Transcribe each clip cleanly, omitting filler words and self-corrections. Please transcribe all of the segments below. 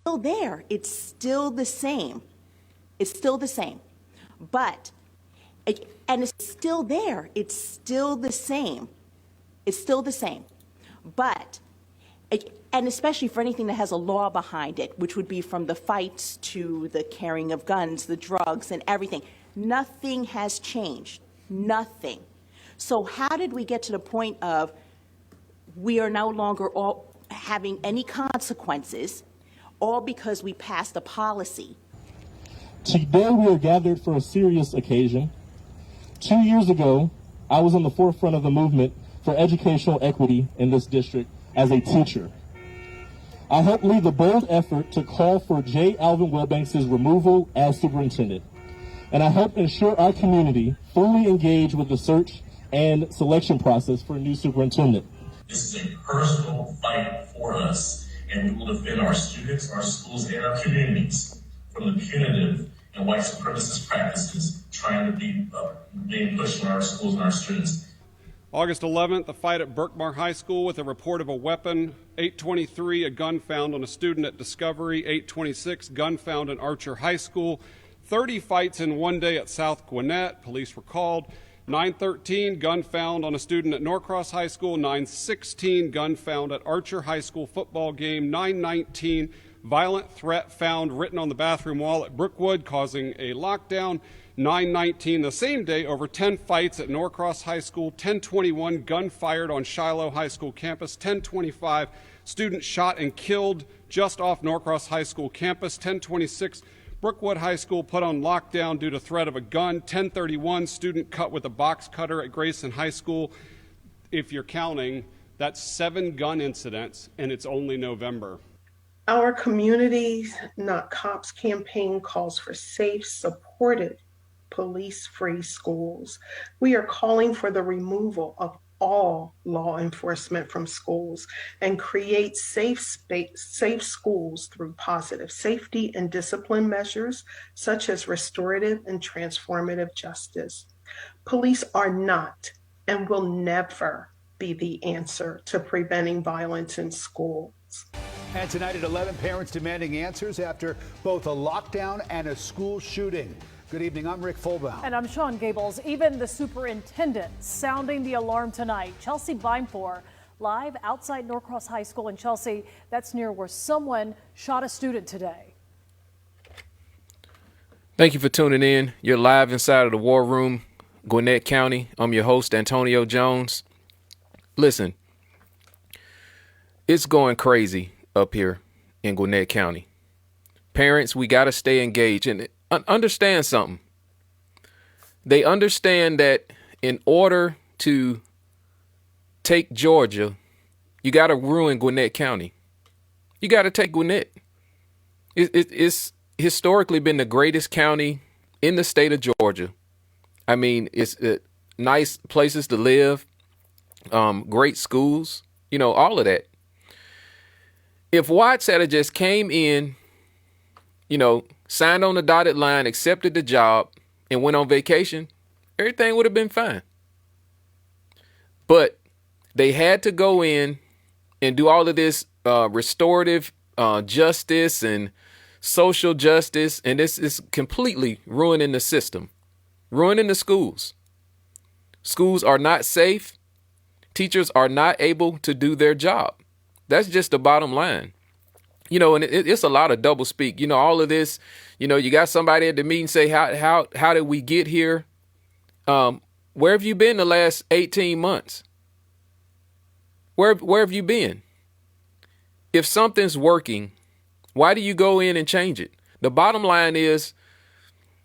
still there. It's still the same. It's still the same. But, and it's still there. It's still the same. It's still the same. But, and especially for anything that has a law behind it, which would be from the fights to the carrying of guns, the drugs, and everything. Nothing has changed. Nothing. So how did we get to the point of we are no longer all having any consequences, all because we passed a policy? Today we are gathered for a serious occasion. 2 years ago, I was on the forefront of the movement for educational equity in this district as a teacher. I helped lead the bold effort to call for J. Alvin Wellbanks' removal as superintendent. And I helped ensure our community fully engaged with the search and selection process for a new superintendent. This is a personal fight for us, and we will defend our students, our schools, and our communities from the punitive and white supremacist practices trying to be being pushed on our schools and our students. August 11th, a fight at Berkmar High School with a report of a weapon. 8:23, a gun found on a student at Discovery. 8:26, gun found in Archer High School. 30 fights in one day at South Gwinnett. Police were called. 9:13, gun found on a student at Norcross High School. 9:16, gun found at Archer High School football game. 9:19, violent threat found written on the bathroom wall at Brookwood, causing a lockdown. 9:19, the same day, over 10 fights at Norcross High School. 10:21, gun fired on Shiloh High School campus. 10:25, student shot and killed just off Norcross High School campus. 10:26, Brookwood High School put on lockdown due to threat of a gun. 10:31, student cut with a box cutter at Grayson High School. If you're counting, that's 7 gun incidents, and it's only November. Our Communities Not Cops campaign calls for safe, supportive, police-free schools. We are calling for the removal of all law enforcement from schools and create safe schools through positive safety and discipline measures such as restorative and transformative justice. Police are not and will never be the answer to preventing violence in schools. And tonight at 11, parents demanding answers after both a lockdown and a school shooting. Good evening, I'm Rick Fulbaum. And I'm Sean Gables. Even the superintendent sounding the alarm tonight. Chelsea Vinefor live outside Norcross High School in Chelsea. That's near where someone shot a student today. Thank you for tuning in. You're live inside of the War Room, Gwinnett County. I'm your host, Antonio Jones. Listen, it's going crazy up here in Gwinnett County. Parents, we got to stay engaged and understand something. They understand that in order to take Georgia, you got to ruin Gwinnett County. You got to take Gwinnett. It's historically been the greatest county in the state of Georgia. I mean, it's nice places to live, great schools, all of that. If Watts had just came in, signed on the dotted line, accepted the job, and went on vacation, everything would have been fine. But they had to go in and do all of this restorative justice and social justice, and this is completely ruining the system, ruining the schools. Schools are not safe. Teachers are not able to do their job. That's just the bottom line. And it's a lot of double speak. All of this, you got somebody at the meeting say, how did we get here? Where have you been the last 18 months? Where have you been? If something's working, why do you go in and change it? The bottom line is,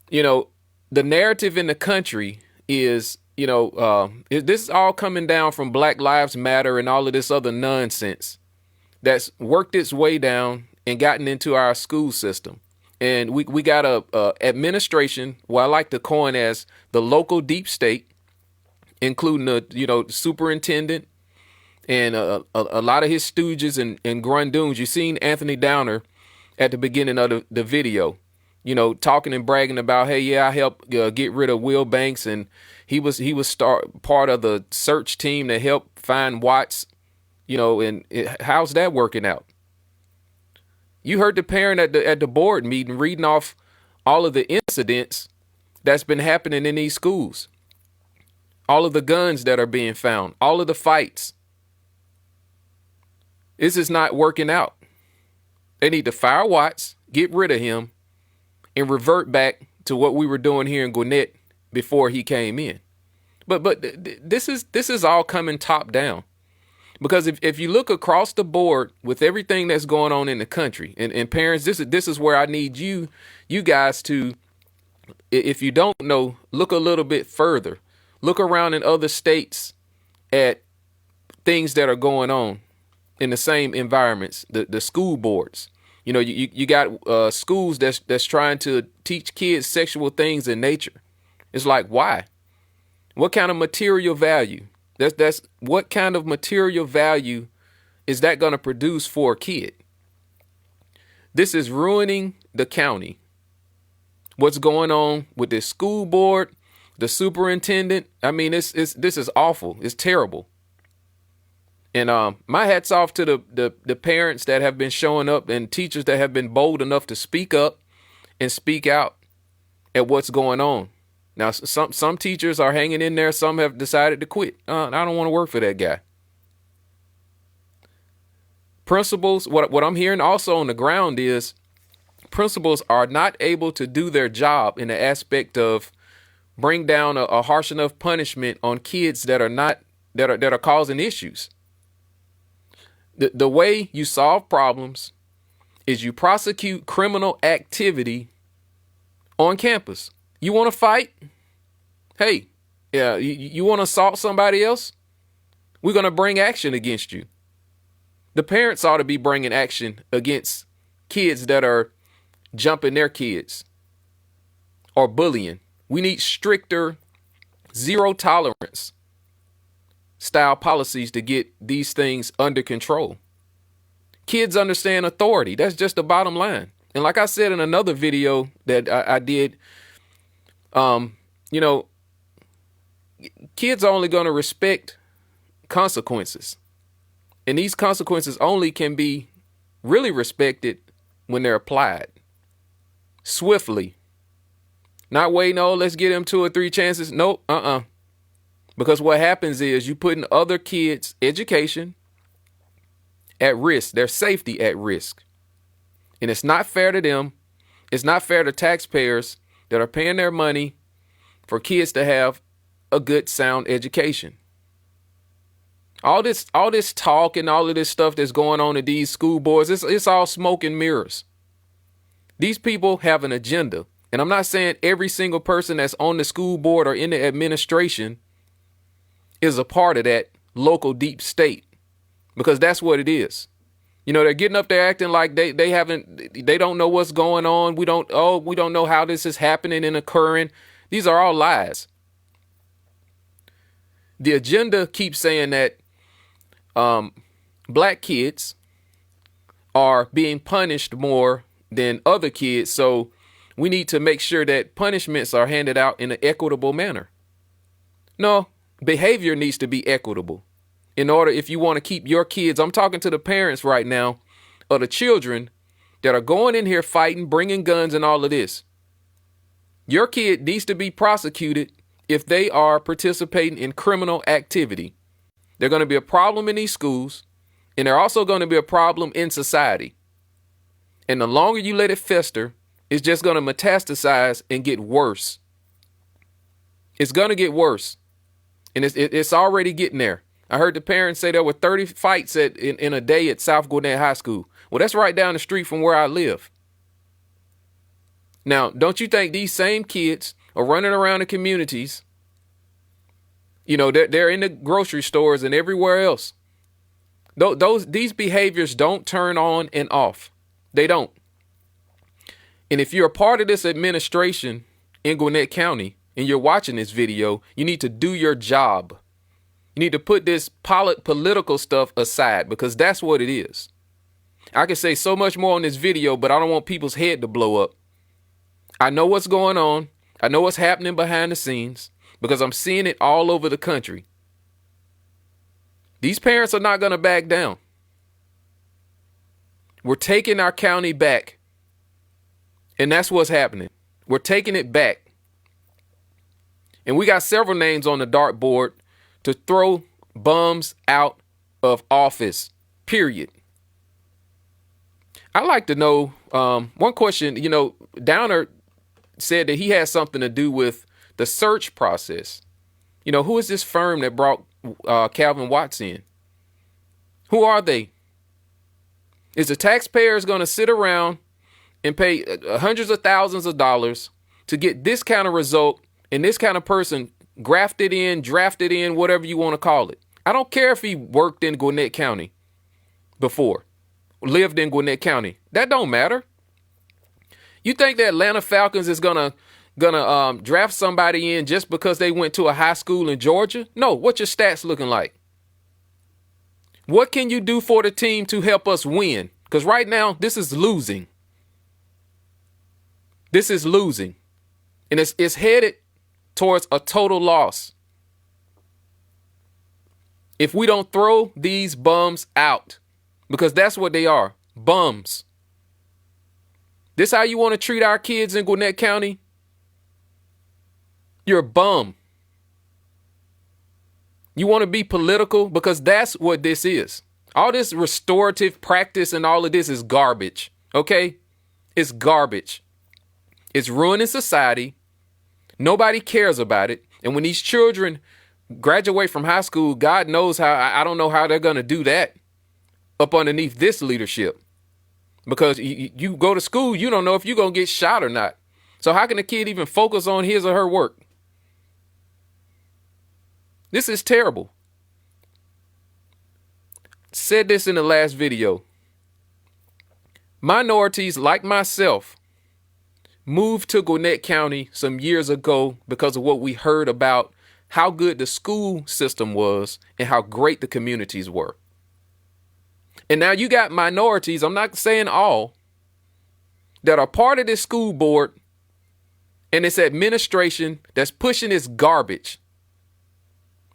the narrative in the country is, this is all coming down from Black Lives Matter and all of this other nonsense that's worked its way down and gotten into our school system. And we got a administration, what I like to coin as the local deep state, including the superintendent and a lot of his stooges and grundoons. You seen Anthony Downer at the beginning of the video, talking and bragging about, hey, yeah, I helped get rid of Will Banks, and he was part of the search team that helped find Watts. And how's that working out? You heard the parent at the board meeting reading off all of the incidents that's been happening in these schools. All of the guns that are being found, all of the fights. This is not working out. They need to fire Watts, get rid of him, and revert back to what we were doing here in Gwinnett before he came in. But this is all coming top down. Because if you look across the board with everything that's going on in the country, and parents, this is where I need you guys to, if you don't know, look a little bit further. Look around in other states at things that are going on in the same environments, the school boards. You know, you got schools that's trying to teach kids sexual things in nature. It's like, why? What kind of material value? That's what kind of material value is that going to produce for a kid? This is ruining the county. What's going on with this school board, the superintendent? I mean, this is awful. It's terrible. And my hat's off to the parents that have been showing up and teachers that have been bold enough to speak up and speak out at what's going on. Now, some teachers are hanging in there. Some have decided to quit. I don't want to work for that guy. Principals, what I'm hearing also on the ground is principals are not able to do their job in the aspect of bring down a harsh enough punishment on kids that are causing issues. The way you solve problems is you prosecute criminal activity on campus. You want to fight? Hey, yeah, you want to assault somebody else? We're going to bring action against you. The parents ought to be bringing action against kids that are jumping their kids or bullying. We need stricter, zero tolerance style policies to get these things under control. Kids understand authority. That's just the bottom line. And like I said in another video that I did, kids are only going to respect consequences. And these consequences only can be really respected when they're applied swiftly. Not waiting, let's get them 2 or 3 chances. Nope, Because what happens is you putting other kids' education at risk, their safety at risk. And it's not fair to them. It's not fair to taxpayers that are paying their money for kids to have a good, sound education. All this talk and all of this stuff that's going on at these school boards, it's all smoke and mirrors. These people have an agenda. And I'm not saying every single person that's on the school board or in the administration is a part of that local deep state, because that's what it is. You know, they're getting up there acting like they don't know what's going on. We don't know how this is happening and occurring. These are all lies. The agenda keeps saying that black kids are being punished more than other kids. So we need to make sure that punishments are handed out in an equitable manner. No, behavior needs to be equitable. In order, if you want to keep your kids, I'm talking to the parents right now of the children that are going in here fighting, bringing guns and all of this. Your kid needs to be prosecuted if they are participating in criminal activity. They're going to be a problem in these schools, and they're also going to be a problem in society. And the longer you let it fester, it's just going to metastasize and get worse. It's going to get worse. And it's already getting there. I heard the parents say there were 30 fights in a day at South Gwinnett High School. Well, that's right down the street from where I live. Now, don't you think these same kids are running around the communities? You know, they're in the grocery stores and everywhere else. These behaviors don't turn on and off. They don't. And if you're a part of this administration in Gwinnett County and you're watching this video, you need to do your job. You need to put this political stuff aside, because that's what it is. I can say so much more on this video, but I don't want people's head to blow up. I know what's going on. I know what's happening behind the scenes, because I'm seeing it all over the country. These parents are not going to back down. We're taking our county back. And that's what's happening. We're taking it back. And we got several names on the dartboard to throw bums out of office, period. I'd like to know one question. Downer said that he has something to do with the search process. Who is this firm that brought Calvin Watts in? Who are they? Is the taxpayers going to sit around and pay hundreds of thousands of dollars to get this kind of result and this kind of person grafted in, drafted in, whatever you want to call it? I don't care if he worked in Gwinnett County before, lived in Gwinnett County. That don't matter. You think the Atlanta Falcons is gonna draft somebody in just because they went to a high school in Georgia? No. What's your stats looking like? What can you do for the team to help us win? Because right now, this is losing. This is losing. And it's headed towards a total loss. If we don't throw these bums out, because that's what they are, bums. This how you want to treat our kids in Gwinnett County? You're a bum. You want to be political? Because that's what this is. All this restorative practice and all of this is garbage. Okay? It's garbage. It's ruining society. Nobody cares about it. And when these children graduate from high school, God knows how, I don't know how they're going to do that up underneath this leadership. Because you go to school, you don't know if you're going to get shot or not. So how can a kid even focus on his or her work? This is terrible. Said this in the last video. Minorities like myself moved to Gwinnett County some years ago because of what we heard about how good the school system was and how great the communities were. And now you got minorities, I'm not saying all, that are part of this school board and this administration that's pushing this garbage.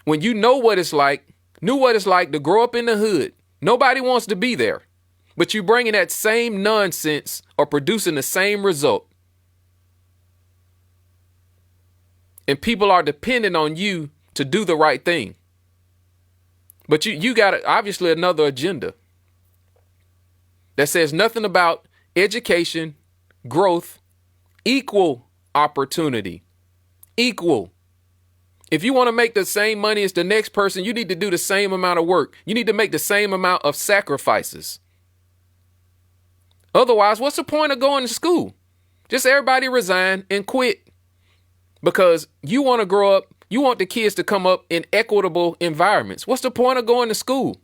When you know what it's like, knew what it's like to grow up in the hood, nobody wants to be there, but you bringing that same nonsense or producing the same result. And people are dependent on you to do the right thing. But you got obviously another agenda that says nothing about education, growth, equal opportunity, equal. If you want to make the same money as the next person, you need to do the same amount of work. You need to make the same amount of sacrifices. Otherwise, what's the point of going to school? Just everybody resign and quit. Because you want to grow up, you want the kids to come up in equitable environments. What's the point of going to school?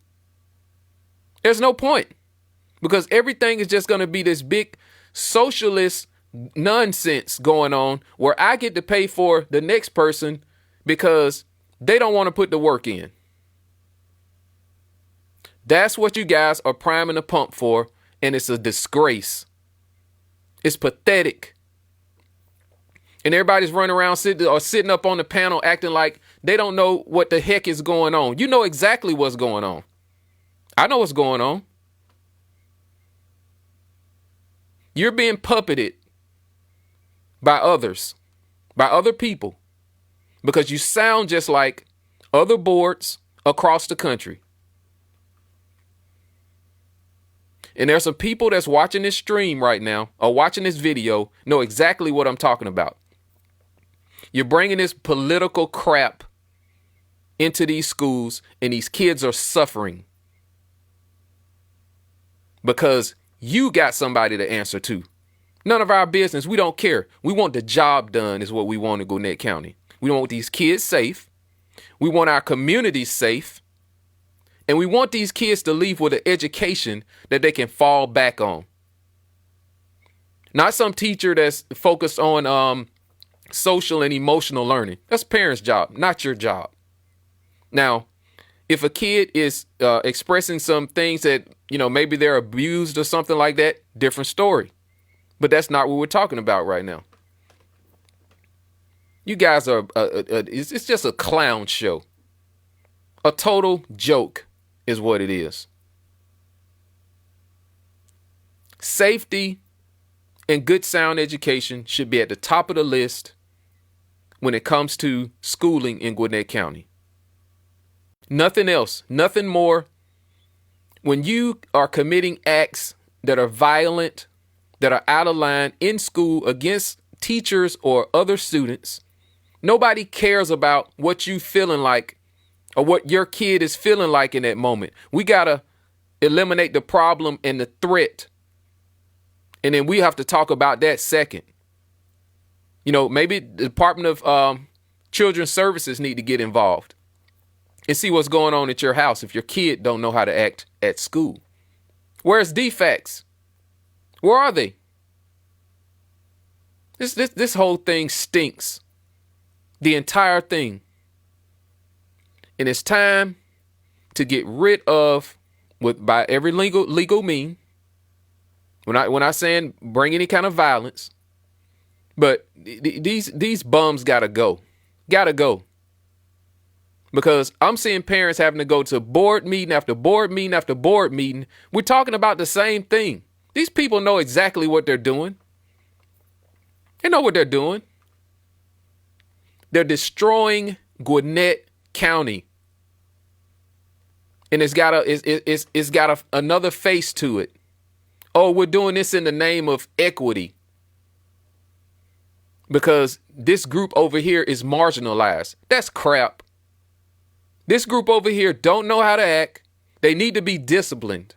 There's no point. Because everything is just going to be this big socialist nonsense going on where I get to pay for the next person because they don't want to put the work in. That's what you guys are priming the pump for, and it's a disgrace. It's pathetic. And everybody's running around sitting up on the panel acting like they don't know what the heck is going on. You know exactly what's going on. I know what's going on. You're being puppeted by others, by other people, because you sound just like other boards across the country. And there's some people that's watching this stream right now or watching this video know exactly what I'm talking about. You're bringing this political crap into these schools and these kids are suffering because you got somebody to answer to. None of our business. We don't care. We want the job done is what we want in Gwinnett County. We want these kids safe. We want our communities safe. And we want these kids to leave with an education that they can fall back on. Not some teacher that's focused on social and emotional learning. That's parents' job, not your job. Now, if a kid is expressing some things that, maybe they're abused or something like that, different story. But that's not what we're talking about right now. You guys are, it's just a clown show. A total joke is what it is. Safety and good sound education should be at the top of the list when it comes to schooling in Gwinnett County. Nothing else, nothing more. When you are committing acts that are violent, that are out of line in school against teachers or other students, nobody cares about what you feeling like or what your kid is feeling like in that moment. We got to eliminate the problem and the threat. And then we have to talk about that second. You know, maybe the Department of Children's Services need to get involved and see what's going on at your house if your kid don't know how to act at school. Where's DFACS? Where are they? This whole thing stinks. The entire thing. And it's time to get rid of, by every legal mean. When I saying bring any kind of violence, but these bums gotta go. Because I'm seeing parents having to go to board meeting after board meeting after board meeting. We're talking about the same thing. These people know exactly what they're doing. They know what they're doing. They're destroying Gwinnett County. And it's got another face to it. Oh, we're doing this in the name of equity. Because this group over here is marginalized. That's crap. This group over here don't know how to act. They need to be disciplined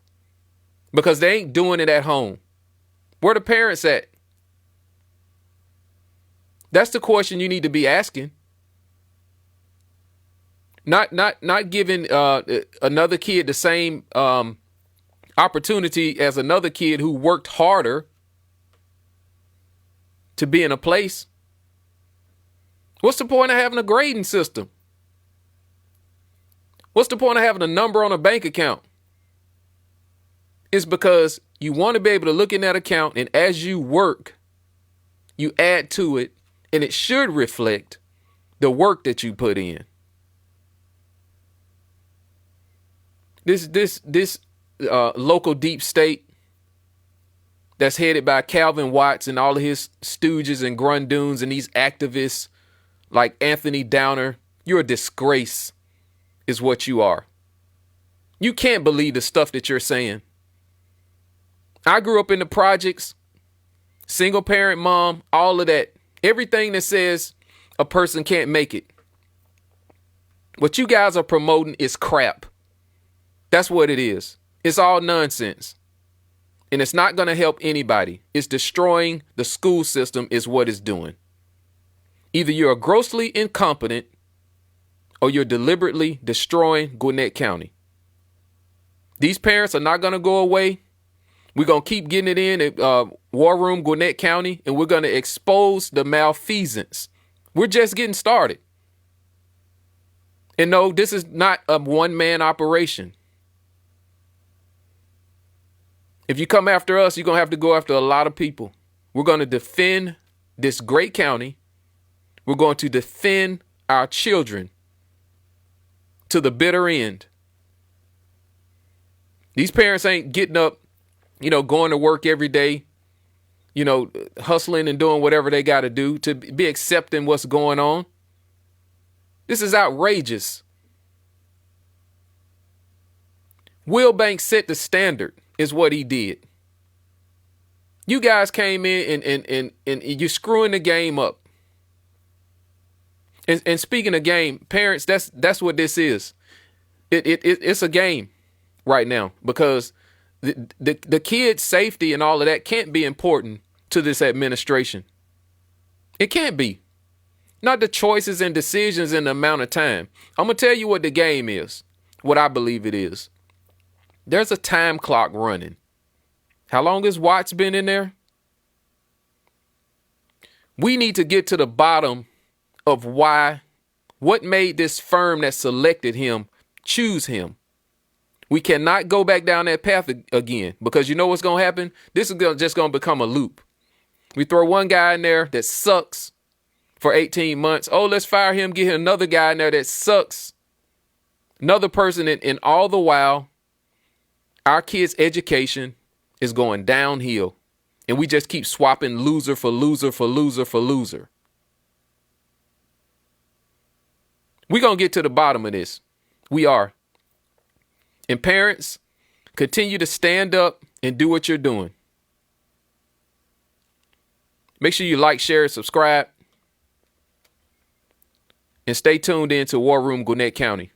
because they ain't doing it at home. Where the parents at? That's the question you need to be asking. Not giving another kid the same opportunity as another kid who worked harder to be in a place. What's the point of having a grading system? What's the point of having a number on a bank account? It's because you want to be able to look in that account, and as you work, you add to it, and it should reflect the work that you put in. This local deep state that's headed by Calvin Watts and all of his stooges and grundoons and these activists like Anthony Downer, you're a disgrace. Is what you are. You can't believe the stuff that you're saying. I grew up in the projects, single parent mom, all of that. Everything that says a person can't make it. What you guys are promoting is crap. That's what it is. It's all nonsense. And it's not going to help anybody. It's destroying the school system is what it's doing. Either you're grossly incompetent or you're deliberately destroying Gwinnett County. These parents are not going to go away. We're going to keep getting it in at War Room Gwinnett County, and we're going to expose the malfeasance. We're just getting started. And no, this is not a one-man operation. If you come after us, you're going to have to go after a lot of people. We're going to defend this great county. We're going to defend our children to the bitter end. These parents ain't getting up, going to work every day, hustling and doing whatever they got to do to be accepting what's going on. This is outrageous. Will Banks set the standard is what he did. You guys came in and you're screwing the game up. And speaking of game, parents, that's what this is. It's a game right now because the kids' safety and all of that can't be important to this administration. It can't be. Not the choices and decisions and the amount of time. I'm going to tell you what the game is, what I believe it is. There's a time clock running. How long has Watts been in there? We need to get to the bottom of what made this firm that selected him choose him. We cannot go back down that path again because you know what's going to happen? This is just going to become a loop. We throw one guy in there that sucks for 18 months. Oh, let's fire him, get another guy in there that sucks. Another person, and all the while, our kids' education is going downhill. And we just keep swapping loser for loser for loser for loser. We're going to get to the bottom of this. We are. And parents, continue to stand up and do what you're doing. Make sure you like, share, and subscribe. And stay tuned in to War Room Gwinnett County.